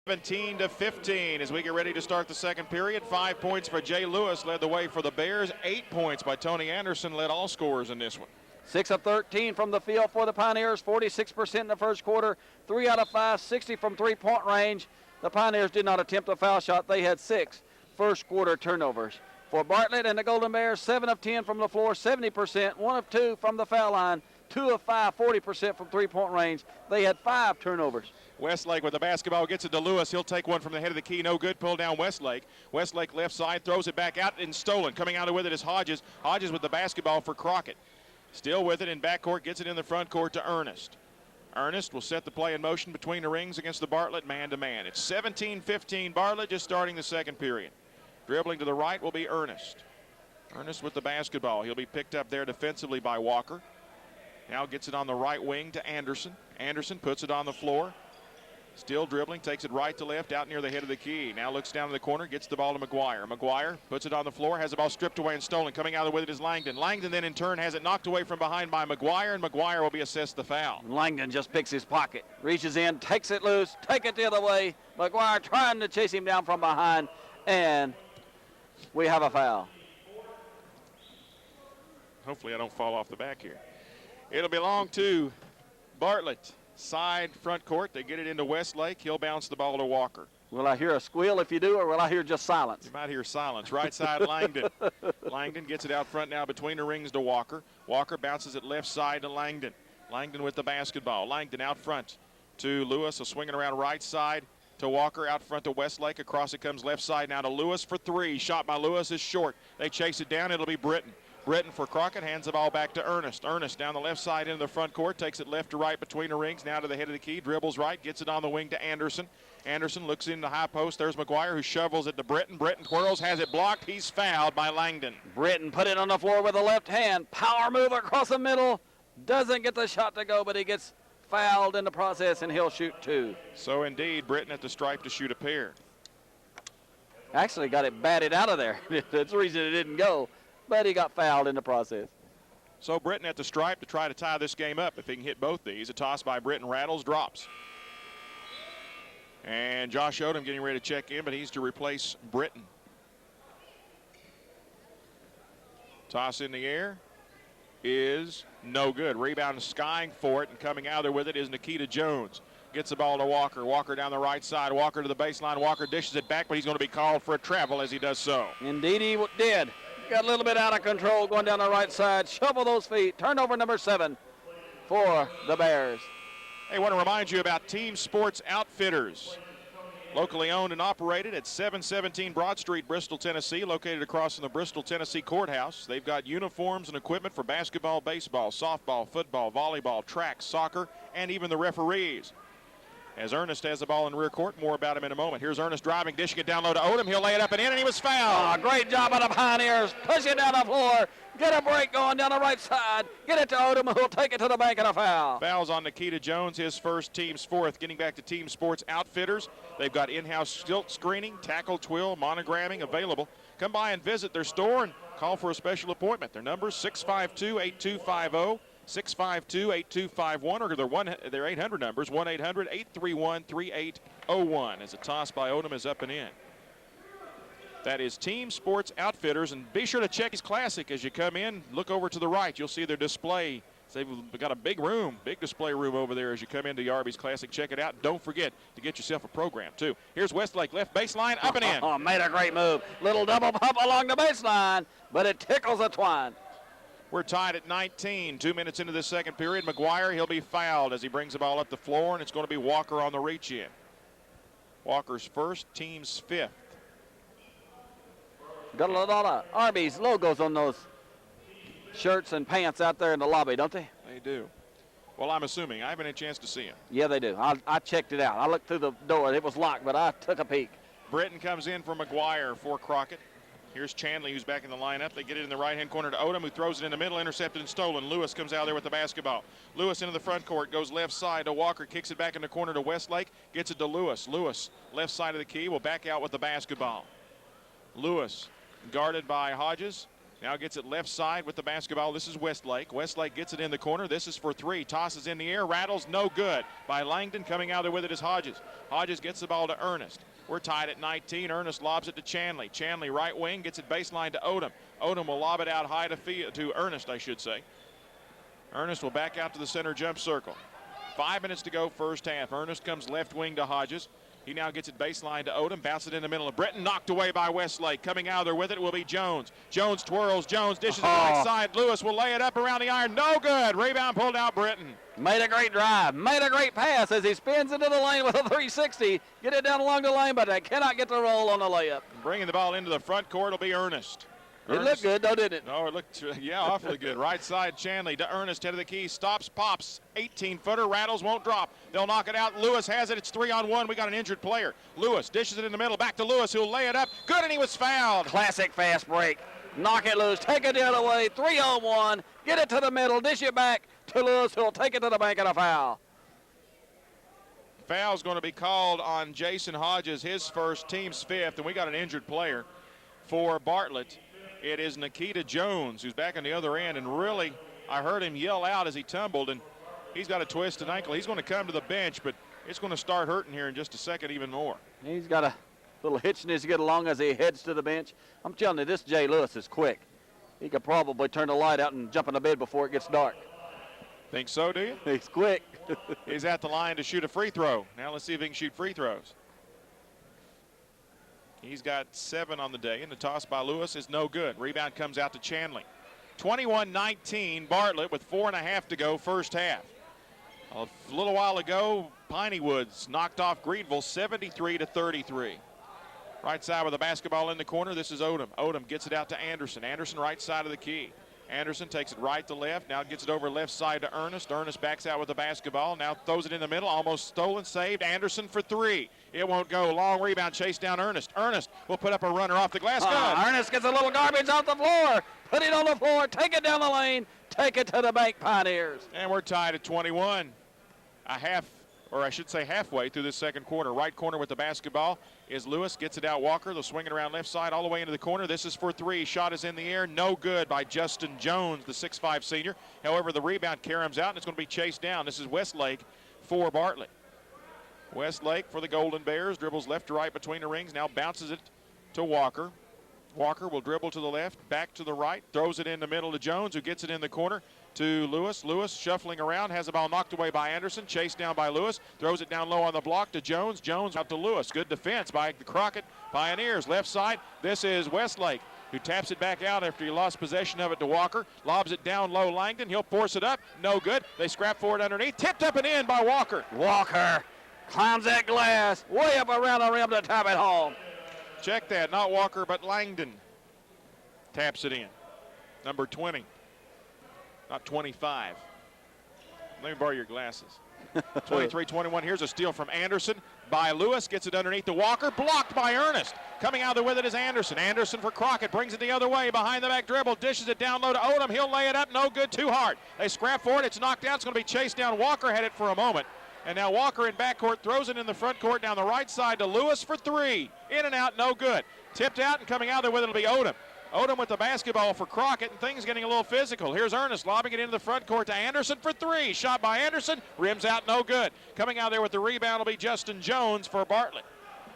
17-15 as we get ready to start the second period. 5 points for Jay Lewis led the way for the Bears. 8 points by Tony Anderson led all scorers in this one. 6 of 13 from the field for the Pioneers, 46% in the first quarter, 3 out of 5, 60 from three-point range. The Pioneers did not attempt a foul shot. They had 6 first quarter turnovers. For Bartlett and the Golden Bears, 7 of 10 from the floor, 70%, 1 of 2 from the foul line, 2 of 5, 40% from three-point range. They had 5 turnovers. Westlake with the basketball gets it to Lewis. He'll take one from the head of the key. No good. Pull down Westlake. Westlake left side throws it back out and stolen. Coming out with it is Hodges. Hodges with the basketball for Crockett. Still with it in backcourt. Gets it in the front court to Ernest. Ernest will set the play in motion between the rings against the Bartlett man-to-man. It's 17-15. Bartlett just starting the second period. Dribbling to the right will be Ernest. Ernest with the basketball. He'll be picked up there defensively by Walker. Now gets it on the right wing to Anderson. Anderson puts it on the floor. Still dribbling, takes it right to left out near the head of the key. Now looks down to the corner, gets the ball to McGuire. McGuire puts it on the floor, has the ball stripped away and stolen. Coming out with it is Langdon. Langdon then in turn has it knocked away from behind by McGuire, and McGuire will be assessed the foul. Langdon just picks his pocket, reaches in, takes it loose, take it the other way. McGuire trying to chase him down from behind, and we have a foul. Hopefully I don't fall off the back here. It'll belong to Bartlett. Side front court. They get it into Westlake. He'll bounce the ball to Walker. Will I hear a squeal if you do, or will I hear just silence? You might hear silence. Right side, Langdon. Langdon gets it out front now between the rings to Walker. Walker bounces it left side to Langdon. Langdon with the basketball. Langdon out front to Lewis. So swinging around right side to Walker. Out front to Westlake. Across it comes left side now to Lewis for 3. Shot by Lewis is short. They chase it down. It'll be Britton. Britton for Crockett, hands the ball back to Ernest. Ernest down the left side into the front court, takes it left to right between the rings, now to the head of the key, dribbles right, gets it on the wing to Anderson. Anderson looks in the high post. There's McGuire who shovels it to Britton. Britton twirls, has it blocked. He's fouled by Langdon. Britton put it on the floor with the left hand. Power move across the middle. Doesn't get the shot to go, but he gets fouled in the process, and he'll shoot 2. So indeed, Britton at the stripe to shoot a pair. Actually got it batted out of there. That's the reason it didn't go. But he got fouled in the process. So Britton at the stripe to try to tie this game up. If he can hit both these, a toss by Britton rattles, drops. And Josh Odom getting ready to check in, but he's to replace Britton. Toss in the air is no good. Rebound skying for it, and coming out there with it is Nikita Jones. Gets the ball to Walker. Walker down the right side. Walker to the baseline. Walker dishes it back, but he's going to be called for a travel as he does so. Indeed he did. Got a little bit out of control going down the right side. Shovel those feet. Turnover number 7 for the Bears. Hey, I want to remind you about Team Sports Outfitters. Locally owned and operated at 717 Broad Street, Bristol, Tennessee, located across from the Bristol, Tennessee Courthouse. They've got uniforms and equipment for basketball, baseball, softball, football, volleyball, track, soccer, and even the referees. As Ernest has the ball in the rear court, more about him in a moment. Here's Ernest driving, dishing it down low to Odom. He'll lay it up and in, and he was fouled. Great job by the Pioneers. Push it down the floor. Get a break going down the right side. Get it to Odom, who'll take it to the bank and a foul. Fouls on Nikita Jones, his first, team's 4th. Getting back to Team Sports Outfitters. They've got in-house stilt screening, tackle, twill, monogramming available. Come by and visit their store and call for a special appointment. Their number is 652-8250. 652-8251, or their 800 numbers, 1-800-831-3801. As a toss by Odom is up and in. That is Team Sports Outfitters, and be sure to check his classic as you come in. Look over to the right. You'll see their display. They've got a big room, big display room over there as you come into Arby's Classic. Check it out. Don't forget to get yourself a program, too. Here's Westlake, left baseline, up and in. Made a great move. Little double pump along the baseline, but it tickles the twine. We're tied at 19, 2 minutes into the second period. McGuire, he'll be fouled as he brings the ball up the floor, and it's going to be Walker on the reach-in. Walker's first, team's 5th. Got a lot of Arby's logos on those shirts and pants out there in the lobby, don't they? They do. Well, I'm assuming. I haven't had a chance to see them. Yeah, they do. I checked it out. I looked through the door. It was locked, but I took a peek. Britton comes in for McGuire for Crockett. Here's Chanley, who's back in the lineup. They get it in the right-hand corner to Odom, who throws it in the middle, intercepted and stolen. Lewis comes out there with the basketball. Lewis into the front court, goes left side to Walker, kicks it back in the corner to Westlake, gets it to Lewis. Lewis, left side of the key, will back out with the basketball. Lewis, guarded by Hodges, Now gets it left side with the basketball. This is Westlake. Westlake gets it in the corner. This is for three. Tosses in the air. Rattles. No good by Langdon. Coming out there with it is Hodges. Hodges gets the ball to Ernest. We're tied at 19. Ernest lobs it to Chanley. Chanley right wing. Gets it baseline to Odom. Odom will lob it out high to Ernest, I should say. Ernest will back out to the center jump circle. 5 minutes to go first half. Ernest comes left wing to Hodges. He now gets it baseline to Odom, bounces it in the middle of Britton, knocked away by Westlake. Coming out there with it will be Jones. Jones twirls, Jones dishes it right side. Lewis will lay it up around the iron. No good. Rebound pulled out Britton. Made a great drive, made a great pass as he spins into the lane with a 360. Get it down along the lane, but they cannot get the roll on the layup. Bringing the ball into the front court will be Ernest. It looked good, though, didn't it? No, it looked, yeah, awfully good. Right side, Chanley to Ernest, head of the key, stops, pops, 18-footer, rattles, won't drop. They'll knock it out. Lewis has it. It's 3-on-1. We got an injured player. Lewis dishes it in the middle, back to Lewis, who'll lay it up. Good, and he was fouled. Classic fast break. Knock it loose, take it the other way, 3-on-1, get it to the middle, dish it back to Lewis, who'll take it to the bank and a foul. Foul's going to be called on Jason Hodges, his first, team's fifth, and we got an injured player for Bartlett. It is Nikita Jones, who's back on the other end, and really, I heard him yell out as he tumbled, and he's got a twisted ankle. He's going to come to the bench, but it's going to start hurting here in just a second even more. He's got a little hitchiness to get along as he heads to the bench. I'm telling you, this Jay Lewis is quick. He could probably turn the light out and jump in the bed before it gets dark. Think so, do you? He's quick. He's at the line to shoot a free throw. Now let's see if he can shoot free throws. He's got 7 on the day, and the toss by Lewis is no good. Rebound comes out to Chanley. 21-19, Bartlett with 4.5 to go first half. A little while ago, Piney Woods knocked off Greenville 73-33. Right side with the basketball in the corner. This is Odom. Odom gets it out to Anderson. Anderson right side of the key. Anderson takes it right to left. Now gets it over left side to Ernest. Ernest backs out with the basketball. Now throws it in the middle. Almost stolen. Saved. Anderson for 3. It won't go. Long rebound. Chase down Ernest. Ernest will put up a runner off the glass. Good. Ernest gets a little garbage off the floor. Put it on the floor. Take it down the lane. Take it to the bank, Pioneers. And we're tied at 21. Halfway through this second quarter. Right corner with the basketball is Lewis. Gets it out Walker. They'll swing it around left side all the way into the corner. This is for 3. Shot is in the air. No good by Justin Jones, the 6'5 senior. However, the rebound caroms out, and it's going to be chased down. This is Westlake for Bartlett. Westlake for the Golden Bears. Dribbles left to right between the rings. Now bounces it to Walker. Walker will dribble to the left, back to the right, throws it in the middle to Jones, who gets it in the corner to Lewis. Lewis shuffling around, has the ball knocked away by Anderson, chased down by Lewis, throws it down low on the block to Jones. Jones out to Lewis. Good defense by the Crockett Pioneers. Left side, this is Westlake, who taps it back out after he lost possession of it to Walker. Lobs it down low Langdon. He'll force it up. No good. They scrap for it underneath. Tipped up and in by Walker. Walker climbs that glass way up around the rim to tap it home. Check that, not Walker, but Langdon taps it in. Number 20, not 25. Let me borrow your glasses. 23-21, here's a steal from Anderson by Lewis, gets it underneath to Walker, blocked by Ernest. Coming out there with it is Anderson. Anderson for Crockett, brings it the other way, behind the back dribble, dishes it down low to Odom. He'll lay it up, no good, too hard. They scrap for it, it's knocked out, it's going to be chased down. Walker had it for a moment. And now Walker in backcourt throws it in the front court down the right side to Lewis for 3. In and out, no good. Tipped out and coming out there with it will be Odom. Odom with the basketball for Crockett, and things getting a little physical. Here's Ernest lobbing it into the front court to Anderson for 3. Shot by Anderson, rims out, no good. Coming out there with the rebound will be Justin Jones for Bartlett.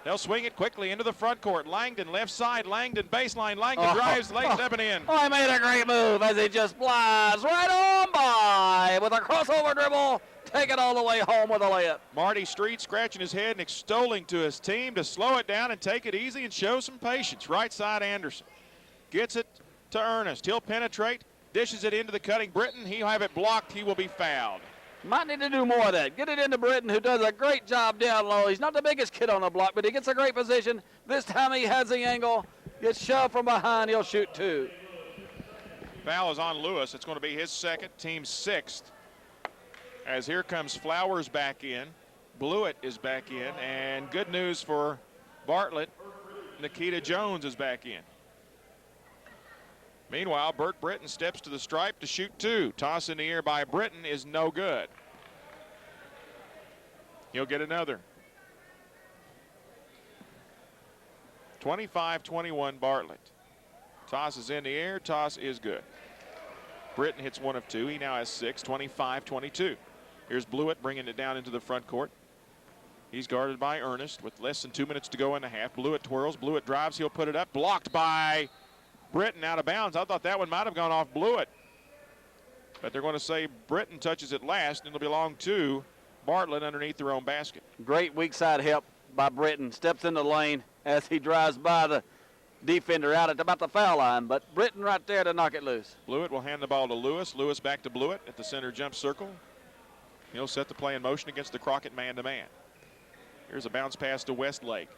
They'll swing it quickly into the front court. Langdon left side, Langdon baseline. Langdon drives, lays it up and in. Oh, he made a great move as he just flies right on by with a crossover dribble. Take it all the way home with a layup. Marty Street scratching his head and extolling to his team to slow it down and take it easy and show some patience. Right side Anderson gets it to Ernest. He'll penetrate, dishes it into the cutting Britton. He'll have it blocked. He will be fouled. Might need to do more of that. Get it into Britton, who does a great job down low. He's not the biggest kid on the block, but he gets a great position. This time he has the angle. Gets shoved from behind. He'll shoot 2. Foul is on Lewis. It's going to be his second, team's 6th. As here comes Flowers back in. Blewett is back in. And good news for Bartlett, Nikita Jones is back in. Meanwhile, Burt Britton steps to the stripe to shoot 2. Toss in the air by Britton is no good. He'll get another. 25-21 Bartlett. Toss is in the air. Toss is good. Britton hits one of two. He now has 6, 25-22. Here's Blewett bringing it down into the front court. He's guarded by Ernest with less than 2 minutes to go in the half. Blewett twirls. Blewett drives. He'll put it up. Blocked by Britton, out of bounds. I thought that one might have gone off Blewett. But they're going to say Britton touches it last, and it'll belong to Bartlett underneath their own basket. Great weak side help by Britton. Steps in the lane as he drives by the defender out at about the foul line, but Britton right there to knock it loose. Blewett will hand the ball to Lewis. Lewis back to Blewett at the center jump circle. He'll set the play in motion against the Crockett man-to-man. Here's a bounce pass to Westlake.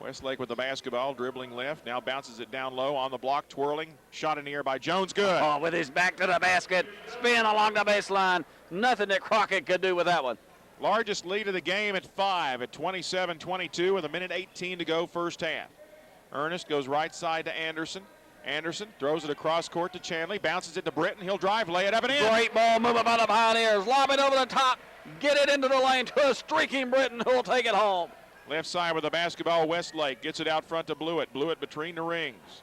Westlake with the basketball, dribbling left. Now bounces it down low on the block, twirling. Shot in the air by Jones. Good. Oh, with his back to the basket. Spin along the baseline. Nothing that Crockett could do with that one. Largest lead of the game at 5 at 27-22 with 1:18 to go first half. Ernest goes right side to Anderson. Anderson throws it across court to Chanley. Bounces it to Britton. He'll drive, lay it up and in. Great ball movement by the Pioneers. Lob it over the top. Get it into the lane to a streaking Britton who'll take it home. Left side with the basketball, Westlake gets it out front to Blewett. Blewett between the rings.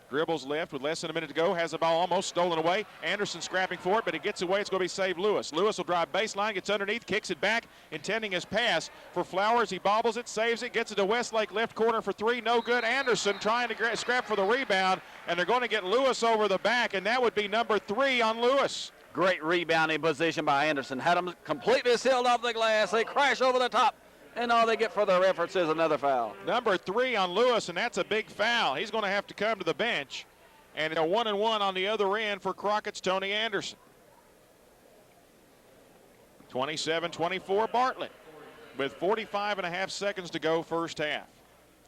Dribbles left with less than a minute to go. Has the ball almost stolen away. Anderson scrapping for it, but it gets away. It's going to be saved Lewis. Lewis will drive baseline, gets underneath, kicks it back, intending his pass for Flowers. He bobbles it, saves it, gets it to Westlake, left corner for 3. No good. Anderson trying to scrap for the rebound, and they're going to get Lewis over the back, and that would be number 3 on Lewis. Great rebounding position by Anderson. Had him completely sealed off the glass. They crash over the top. And all they get for their efforts is another foul. Number 3 on Lewis, and that's a big foul. He's going to have to come to the bench. And a 1-and-1 on the other end for Crockett's Tony Anderson. 27-24 Bartlett with 45.5 seconds to go first half.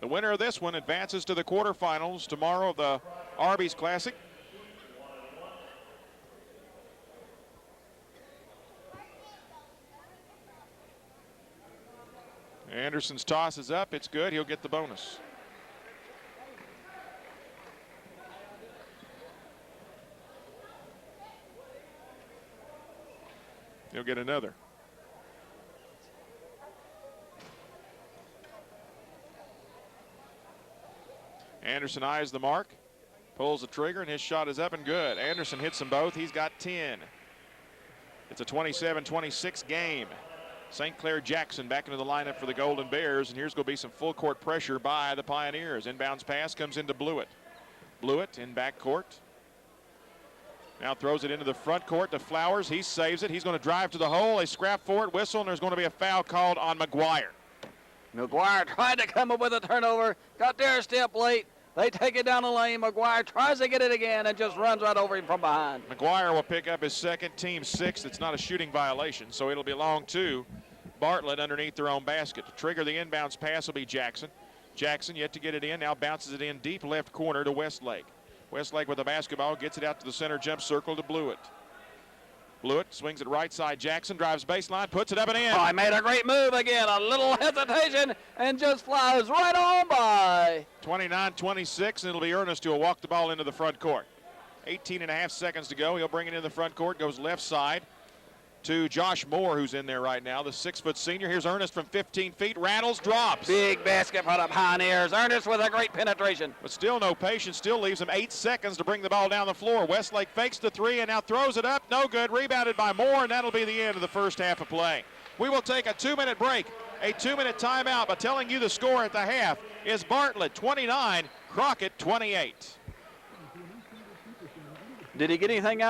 The winner of this one advances to the quarterfinals tomorrow of the Arby's Classic. Anderson's toss is up. It's good. He'll get the bonus. He'll get another. Anderson eyes the mark, pulls the trigger, and his shot is up and good. Anderson hits them both. He's got 10. It's a 27-26 game. St. Clair Jackson back into the lineup for the Golden Bears, and here's going to be some full court pressure by the Pioneers. Inbounds pass comes into Blewett. Blewett in backcourt. Now throws it into the front court to Flowers. He saves it. He's going to drive to the hole. They scrap for it, whistle, and there's going to be a foul called on McGuire. McGuire tried to come up with a turnover. Got there a step late. They take it down the lane. McGuire tries to get it again and just runs right over him from behind. McGuire will pick up his second, team 6th. It's not a shooting violation, so it'll belong to Bartlett underneath their own basket. To trigger the inbounds pass will be Jackson. Jackson yet to get it in. Now bounces it in deep left corner to Westlake. Westlake with the basketball, gets it out to the center jump circle to Blewett. Blewett swings it right side. Jackson drives baseline, puts it up and in. Oh, he made a great move again. A little hesitation and just flies right on by. 29-26, and it'll be Ernest who will walk the ball into the front court. 18.5 seconds to go. He'll bring it in the front court, goes left side to Josh Moore, who's in there right now, the 6-foot senior. Here's Ernest from 15 feet, rattles, drops. Big basket for the Pioneers. Ernest with a great penetration. But still no patience, still leaves him 8 seconds to bring the ball down the floor. Westlake fakes the 3 and now throws it up, no good, rebounded by Moore, and that'll be the end of the first half of play. We will take a 2-minute break, a 2-minute timeout, but telling you the score at the half is Bartlett 29, Crockett 28. Did he get anything out